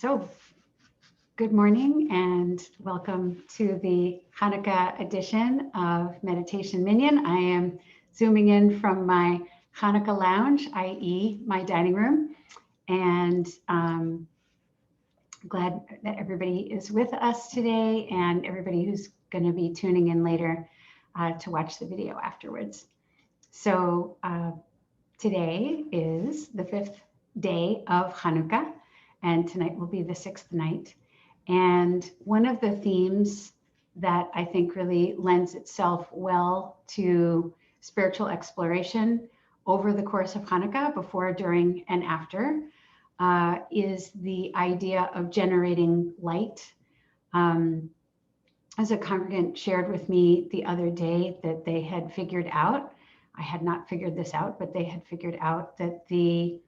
So, good morning and welcome to the Chanukah edition of Meditation Minyan. I am zooming in from my Chanukah lounge, i.e. my dining room, and glad that everybody is with us today and everybody who's going to be tuning in later to watch the video afterwards. So today is the 5th day of Chanukah, and tonight will be the 6th night. And one of the themes that I think really lends itself well to spiritual exploration over the course of Hanukkah, before, during, and after, is the idea of generating light. As a congregant shared with me the other day that they had figured out, I had not figured this out, but they had figured out that the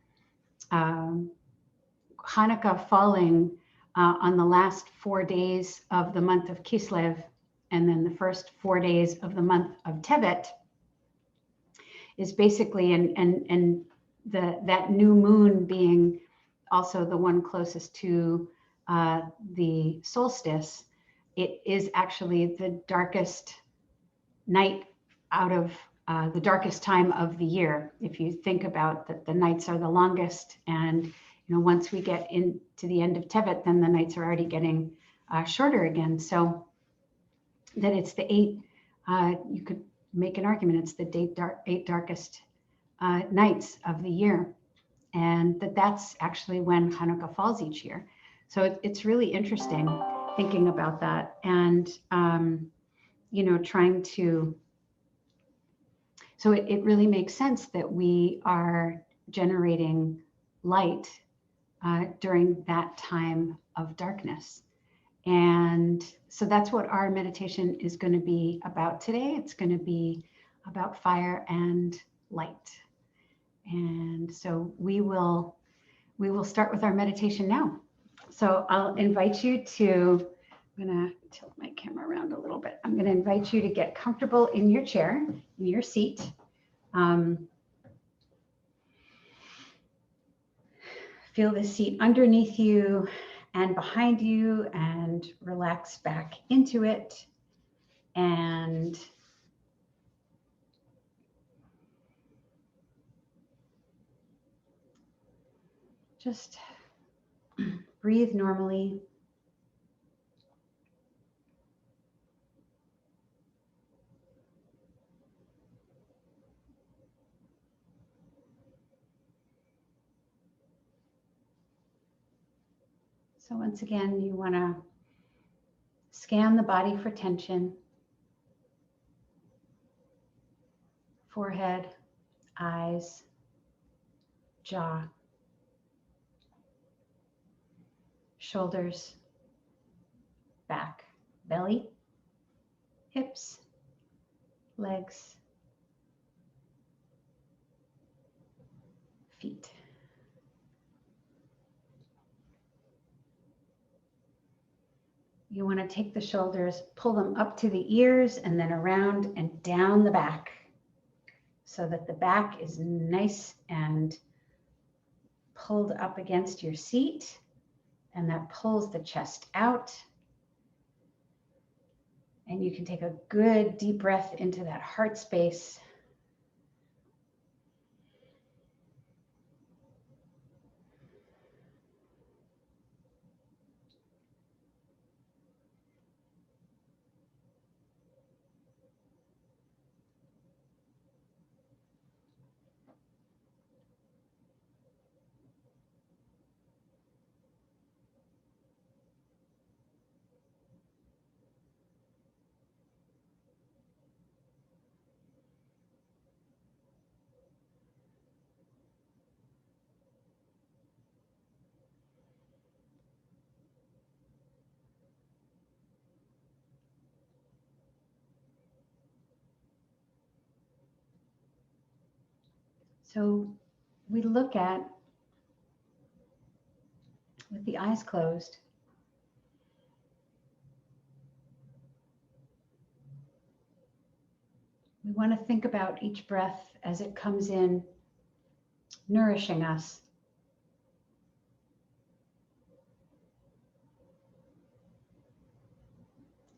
Hanukkah falling on the last 4 days of the month of Kislev, and then the first 4 days of the month of Tevet, is basically, that new moon being also the one closest to the solstice, it is actually the darkest night out of the darkest time of the year. If you think about that, the nights are the longest, and once we get into the end of Tevet, then the nights are already getting shorter again. So that it's the you could make an argument, it's the eight darkest nights of the year. And that's actually when Hanukkah falls each year. So it's really interesting thinking about that and, trying to, so it really makes sense that we are generating light during that time of darkness. And so that's what our meditation is going to be about today. It's going to be about fire and light. And so we will start with our meditation now. So I'll invite you to, I'm going to tilt my camera around a little bit. I'm going to invite you to get comfortable in your chair, in your seat. Feel the seat underneath you and behind you, and relax back into it. And just breathe normally. So once again, you want to scan the body for tension. Forehead, eyes, jaw, shoulders, back, belly, hips, legs, feet. You want to take the shoulders, pull them up to the ears, and then around and down the back, so that the back is nice and pulled up against your seat, and that pulls the chest out. And you can take a good deep breath into that heart space. So we look at, with the eyes closed, we want to think about each breath as it comes in, nourishing us,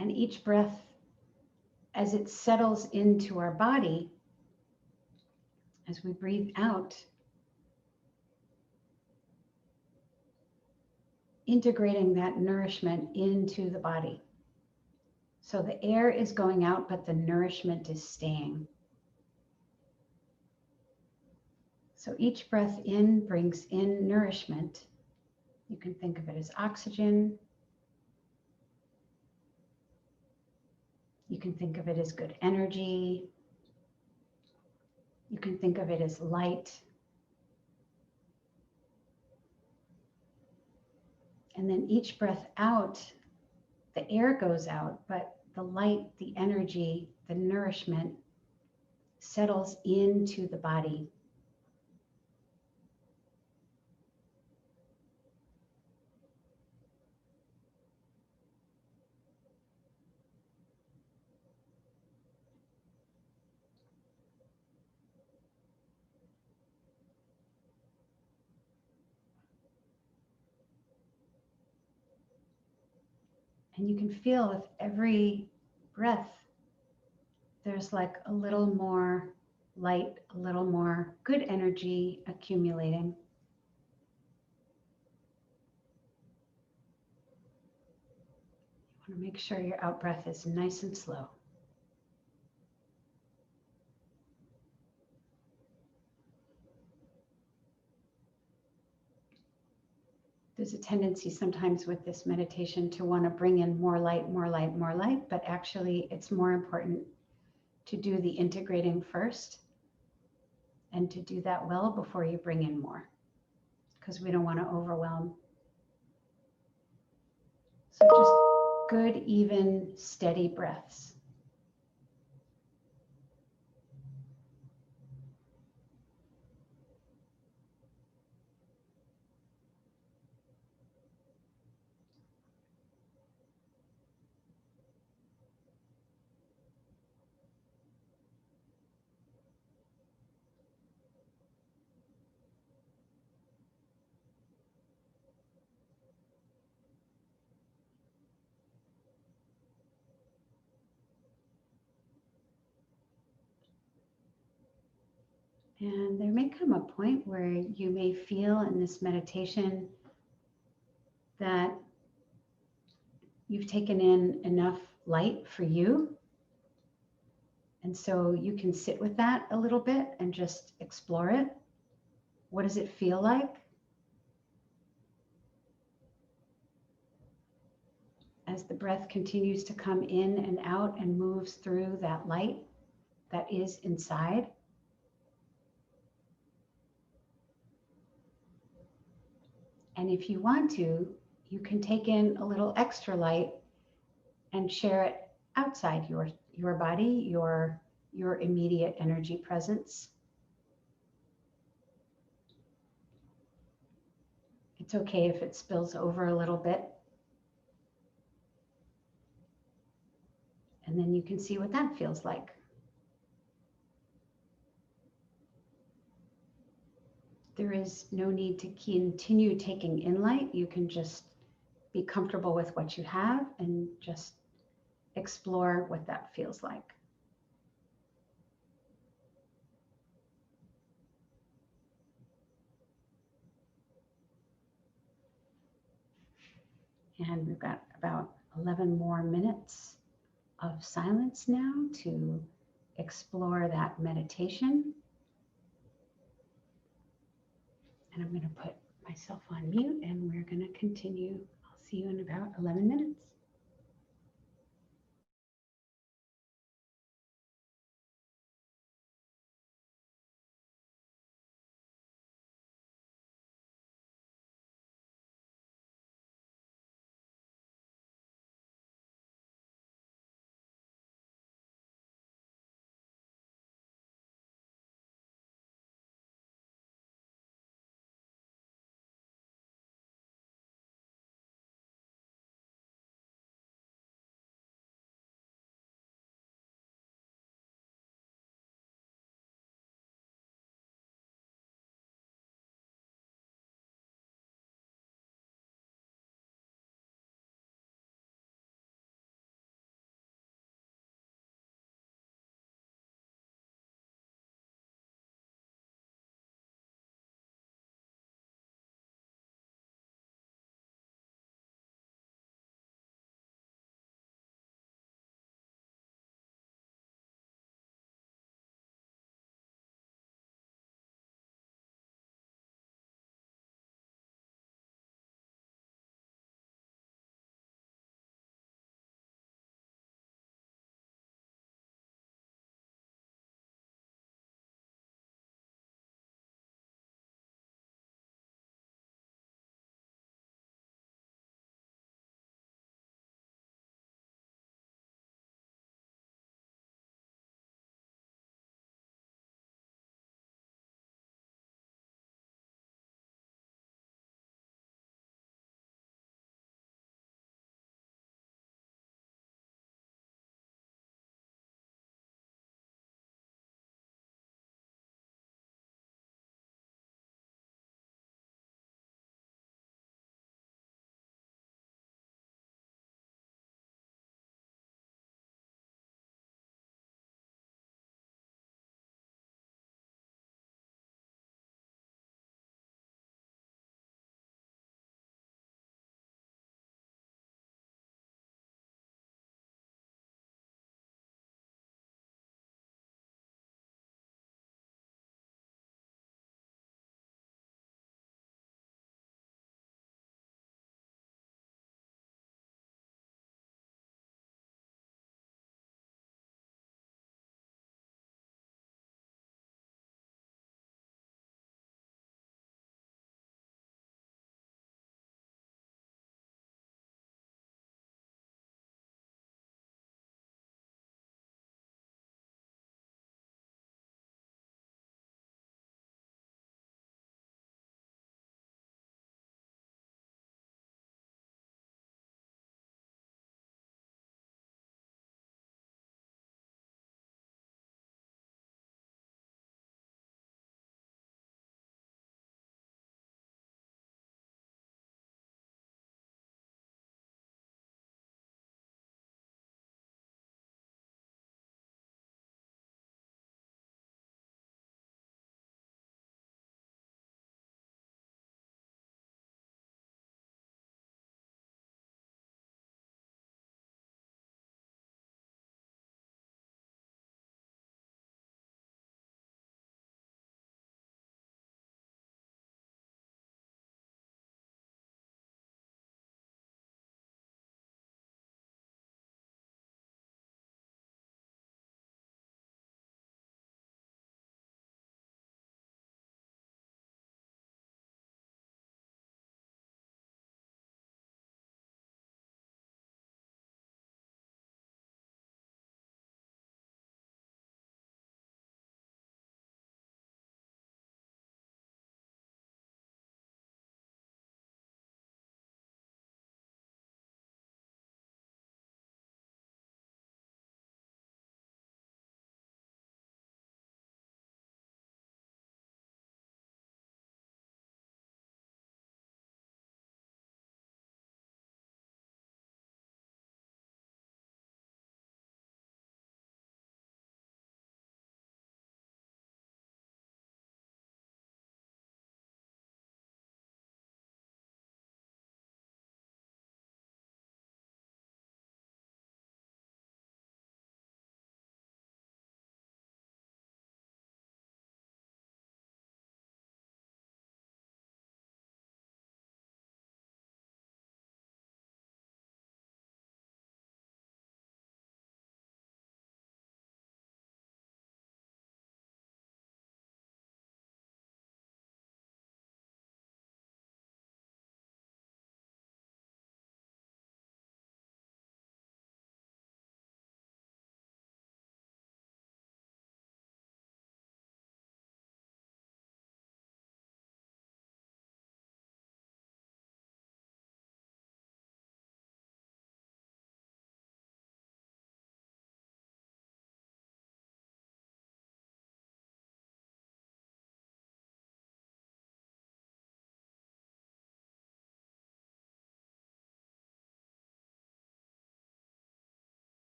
And each breath, as it settles into our body, as we breathe out, integrating that nourishment into the body. So the air is going out, but the nourishment is staying. So each breath in brings in nourishment. You can think of it as oxygen. You can think of it as good energy. You can think of it as light. And then each breath out, the air goes out, but the light, the energy, the nourishment settles into the body. And you can feel with every breath, there's like a little more light, a little more good energy accumulating. You want to make sure your out breath is nice and slow. There's a tendency sometimes with this meditation to want to bring in more light, more light, more light, but actually it's more important to do the integrating first and to do that well before you bring in more, because we don't want to overwhelm. So just good, even, steady breaths. And there may come a point where you may feel in this meditation that you've taken in enough light for you. And so you can sit with that a little bit and just explore it. What does it feel like? As the breath continues to come in and out and moves through that light that is inside. And if you want to, you can take in a little extra light and share it outside your body, your immediate energy presence. It's okay if it spills over a little bit. And then you can see what that feels like. There is no need to continue taking in light. You can just be comfortable with what you have and just explore what that feels like. And we've got about 11 more minutes of silence now to explore that meditation. And I'm going to put myself on mute and we're going to continue. I'll see you in about 11 minutes.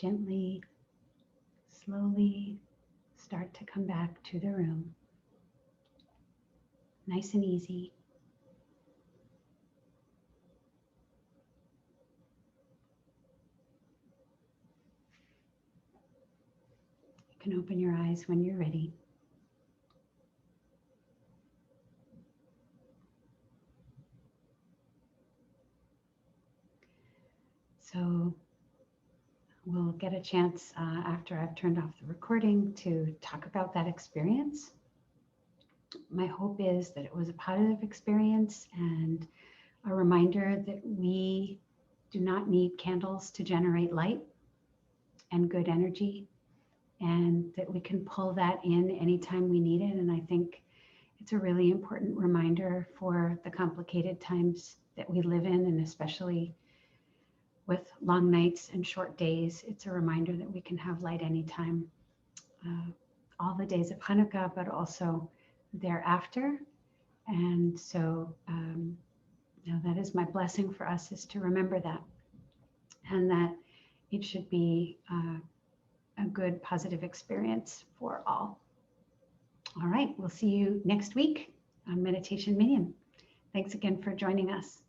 gently, slowly start to come back to the room. Nice and easy. You can open your eyes when you're ready. So we'll get a chance after I've turned off the recording to talk about that experience. My hope is that it was a positive experience and a reminder that we do not need candles to generate light and good energy, and that we can pull that in anytime we need it. And I think it's a really important reminder for the complicated times that we live in, and especially with long nights and short days. It's a reminder that we can have light anytime, all the days of Chanukah, but also thereafter. And so that is my blessing for us, is to remember that, and that it should be a good, positive experience for all. All right, we'll see you next week on Meditation Minion. Thanks again for joining us.